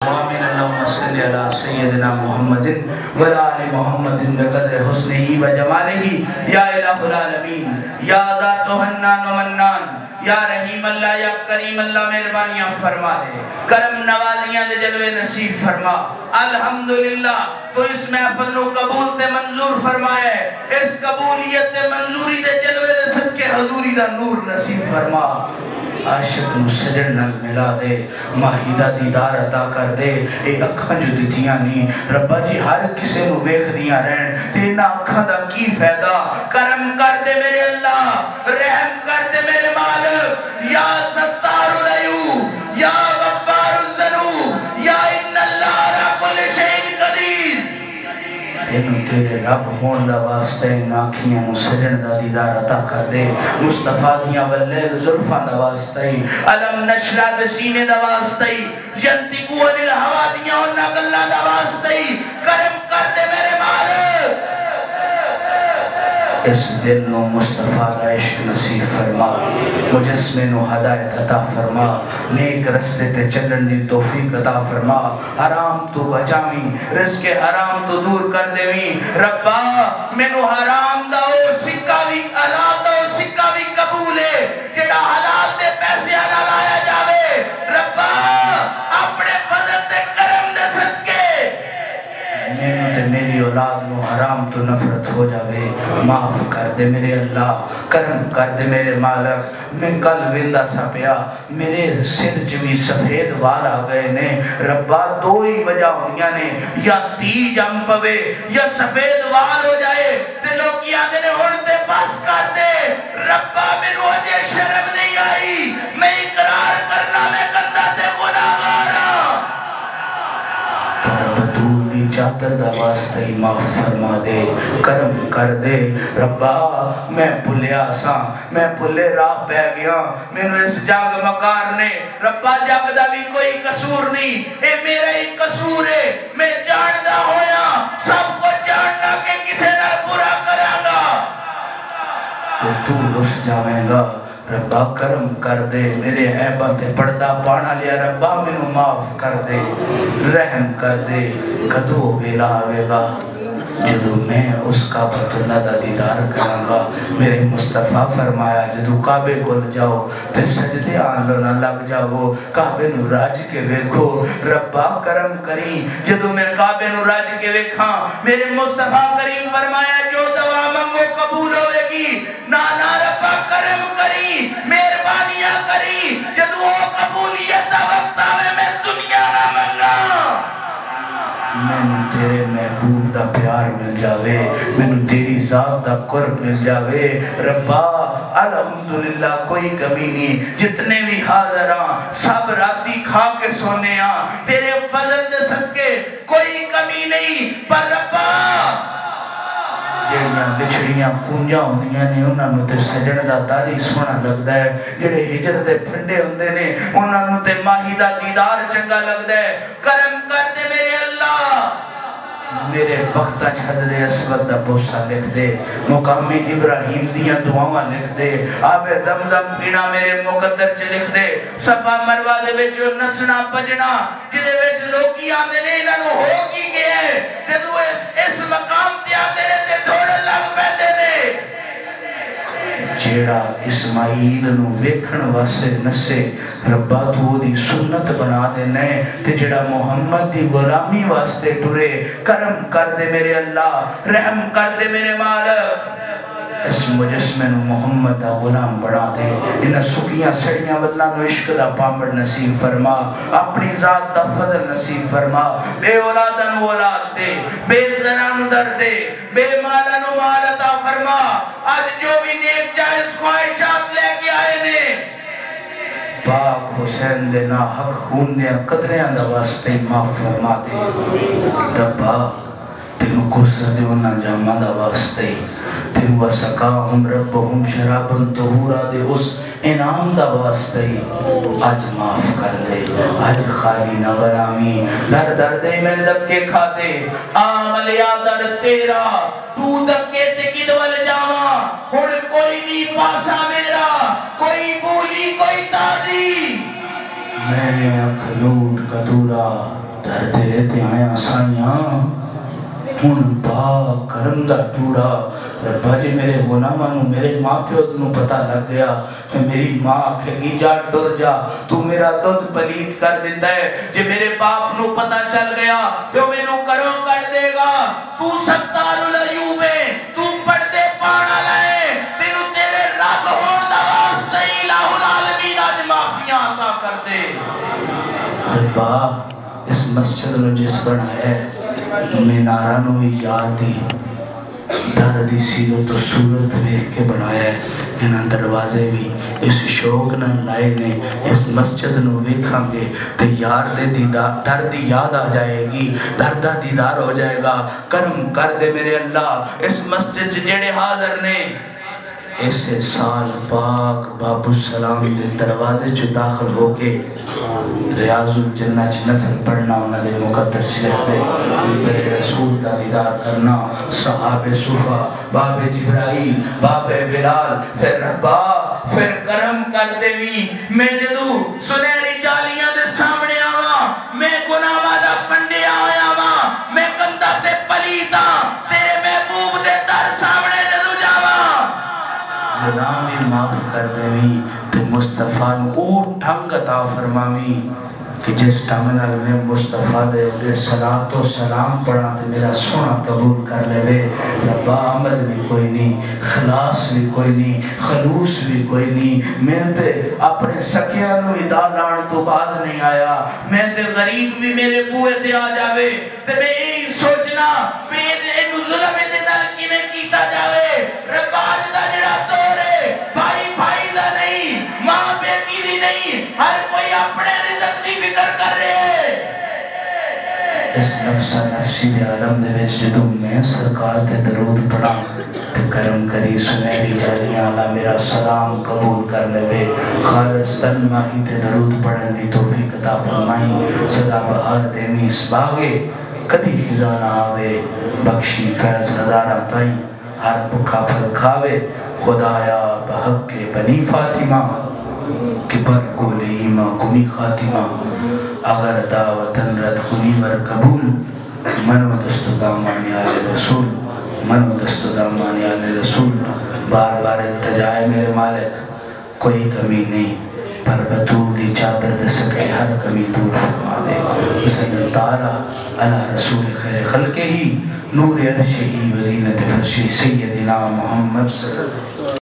آمین اللہم صلی علی سیدنا محمد وعلی آل محمد بقدر حسنہ و جمالہ یا الہ العالمین یا ذات حنان و منان یا رحیم اللہ یا کریم اللہ مہربانیاں فرما دے کرم نوازیاں دے جلوے نصیب فرما الحمدللہ تو اس محفل نو قبول تے منظور فرمایا ہے اس قبولیت تے منظوری دے جلوے دے صدقے حضوری دا نور نصیب فرما عاشق نو سجن نال ملا دے ماہیدہ دیدار عطا کر دے اے اکھاں جو دیتیاں نہیں ربا جی ہر کسے نو ویکھ دیاں رہن تے نہ اکھاں دا کی فائدہ کرم کر دے میرے اللہ رحم کر دے میرے مالک یا ستار العیوب یا غفار الذنوب یا ان اللہ علی کل شیء قدیر انہوں تیرے رب ہون دا واسطہ ان آنکھیاں نو سجن دا دیدار عطا کر دے مصطفیٰ دیاں واللیل ظلفاں دا واسطہ علم نشرہ دا سینے دا واسطہ ینتقو علی الہوا دیاں انہا گلہ دا واسطہ کرم کر دے میرے مالک اس دل نو مصطفیٰ دا عشق نصیب فرما مجسمے نو ہدایت عطا فرما نیک رستے تے چلن دی توفیق عطا فرما حرام تو بچاویں رزق حرام تو دور کر دیویں ربا میں نو حرام دا او سکہ بھی حلال دا او سکہ بھی قبول ہے جڑا حلال دے پیسے حلال آیا جاوے ربا اپنے فضل تے کرم دے صدقے میں نو تے میری اولاد نو حرام تو نفرت ہو جاوے معاف کر دے میرے اللہ کرم کر دے میرے مالک میں کل وندہ سا پیا میرے سر جوی سفید وال آگئے نے ربا دو ہی وجہ ہونیاں نے یا تی جم پوے یا سفید وال ہو جائے تے لوگ کیا دے نے اڑتے پاس کر دے ربا میں نو اجے شرم نہیں آئی میں اقرار کرنا میں کندہ تے گناہگارا چادر دا واسطہ ہی معاف فرما دے کرم کر دے ربا میں پلیا سا میں پلے راہ پہ گیا میں نے اس جاگ مکار نے ربا جاگ دا بھی کوئی قصور نہیں اے میرا ہی قصور ہے میں جاندہ ہویا سب کو جاننا کہ کسے نہ پورا کرا گا تو رس جاویں گا ربا کرم کر دے میرے عیباں تے پردہ پانا لیا ربا منو معاف کر دے رحم کر دے کدو ویلا آوے گا جدو میں اس کعبۃ اللہ دا دیدار کروں گا میرے مصطفیٰ فرمایا جدو کعبے کو جاؤ تے سجدے آن لو نہ لگ جاؤ کعبے نو راج کے ویکھو ربا کرم کریں جدو میں کعبے نو راج کے ویکھاں میرے مصطفیٰ کریم فرمایا جو دعا منگو قبول ہوئے گی نانا ربا کرم کریں مہربانیاں کریں جدو وہ قبولیت وقت آوے میں دنیا نہ منگا میں نے تیرے محبوب دا پیار مل جاوے میں نے تیری ذات دا قرب مل جاوے ربا الحمدللہ کوئی کمی نہیں جتنے بھی حاضران سب راتی کھا کے سونے تیرے فضل دے صدقے کوئی کمی نہیں پر ربا جڑیاں بچڑیاں کونجاں ہوندیاں نے انہاں نو تے سجن دا داری سونا لگدا ہے جڑے ہجر دے پھنڈے ہوندے نے انہاں نو تے ماہی دا دیدار چنگا لگدا ہے کرم کر دے میرے اللہ میرے بختہ حضرت اسود دا بوسہ لکھ دے مقام ابراہیم دیاں دعاواں لکھ دے آب زمزم پینا میرے مقدر چے لکھ دے صفا مروہ دے وچ نسنا پجنا جدے وچ لوگی آندے نے انہاں نو ہو کی گئے جدو اس مقام تے آندے نے تے تھوڑے لگ پیندے نے جیڑا اسماعیل نو ویکھن واسطے نسے ربا تو دی سنت بنا دے نئے تے جیڑا محمد دی غلامی واسطے ٹرے کرم کر دے میرے اللہ رحم کر دے میرے مالک اس مجسمے نو محمد دا غلام بنا دے انہاں سکیاں سڑیاں بدلا نو عشق دا پامڑ نصیب فرما اپنی ذات دا فضل نصیب فرما بے اولادہ نو اولاد دے بے زنان نو در دے بے مالا نو مال عطا فرما آج جو بھی نیک جائز خواہشات لے کے آئے نے پاک حسین دے نا حق خون دے قدریاں دا واسطے معاف فرما دے ربا تینو کسر دے انہاں جامع دا واسطے تینو وسکاہم ربہم شرابن طہورا دے اس انعام دا واسطے آج معاف کر دے آج خالی نہ غلامی در در دے میں لکے کھا دے آمل یا در تیرا تو دکے تے کدول جاواں ہن کوئی نہیں پاسا میرا کوئی بولی کوئی تازی میں اکھلوٹ کدورا دردے تے آیا سائیاں ہن پاک کرم دا ٹوڑا ربا جی میرے غلاماں نو میرے ماں پیو نو پتہ لگ گیا کہ میری ماں آکھے گی جا ڈر جا تو میرا دودھ پلیت کر دیتا ہے جی میرے باپ نو پتہ چل گیا جو میں نو کروں کر دے گا تو ستار العیوب ہے تو پردے پانا لائے تینو تیرے رب ہون دا واسطہ الہ العالمین آج معافیاں عطا کر دے ربا اس مسجد نو جس بنایا ہے مینارہ نو بھی یاد دی در دی سیرت و صورت ویکھ کے بنایا ہے انہاں دروازے بھی اس شوق نہ لائے نے اس مسجد نو ویکھاں گے تے یار دے دیدار در دی یاد آ جائے گی در دا دیدار ہو جائے گا کرم کر دے میرے اللہ اس مسجد جڑے حاضر نے ایسے سال پاک باب السلام دے دروازے چ داخل ہو کے ریاض الجنہ چ نفل پڑھنا انہاں دے مقدر چ لکھ دے میرے رسول دا دیدار کرنا صحابہ صفا باب جبرائیل باب بلال پھر ربا پھر کرم کر دے وی میں جدو سنہری جالیاں دے سامنے آواں میں گناہاں دا پنڈے آیا واں میں گندا تے پلیتا تیرے محبوب دے در سامنے جدو جاواں گناہ بھی معاف کر دیوی تے مصطفیٰ نو او ڈھنگ عطا فرماوی کہ جس ڈھنگ میں مصطفیٰ دے اگے صلاۃ و سلام پڑھا تے میرا سونا قبول کر لے وے ربا عمل بھی کوئی نہیں خلاص بھی کوئی نہیں خلوص بھی کوئی نہیں میں تے اپنے سکیاں نو ادالان تو باز نہیں آیا میں تے غریب بھی میرے بوئے تے آ جاوے تے میں یہی سوچنا میں انو ظلم دے نال کیویں کیتا جاوے ربا اج دا جڑا دور ہے بھائی بھائی دا نہیں ماں بیٹی دی نہیں ہر کوئی اپنے رزق دی فکر کر رہے اس نفسہ نفسی دے عالم دے وچ جدوں میں سرکار تے درود پڑھا تے کرم کری سنہری جالیاں اللہ میرا سلام قبول کر لے خالص تن ماہی تے درود پڑھن دی توفیق عطا فرمائی صدا بہار دیمی اس باغے کدی خزانہ آوے بخشی فیض ہزارہ تائی ہر بکھا پھل کھاوے خدایا بحق کے بنی فاطمہ کہ پر گولے ایمہ کمی خاتمہ اگر دعوتن رد کنی ور قبول منو دست دامان آل رسول منو دست دامان آل رسول بار بار التجائے میرے مالک کوئی کمی نہیں پر بطول دی چادر دست کے ہر کمی دور فرما دے صلی تعالی علی رسول خیر خلقہ ہی نور عرشہ وزینت فرشی سیدنا محمد صلی اللہ علیہ وسلم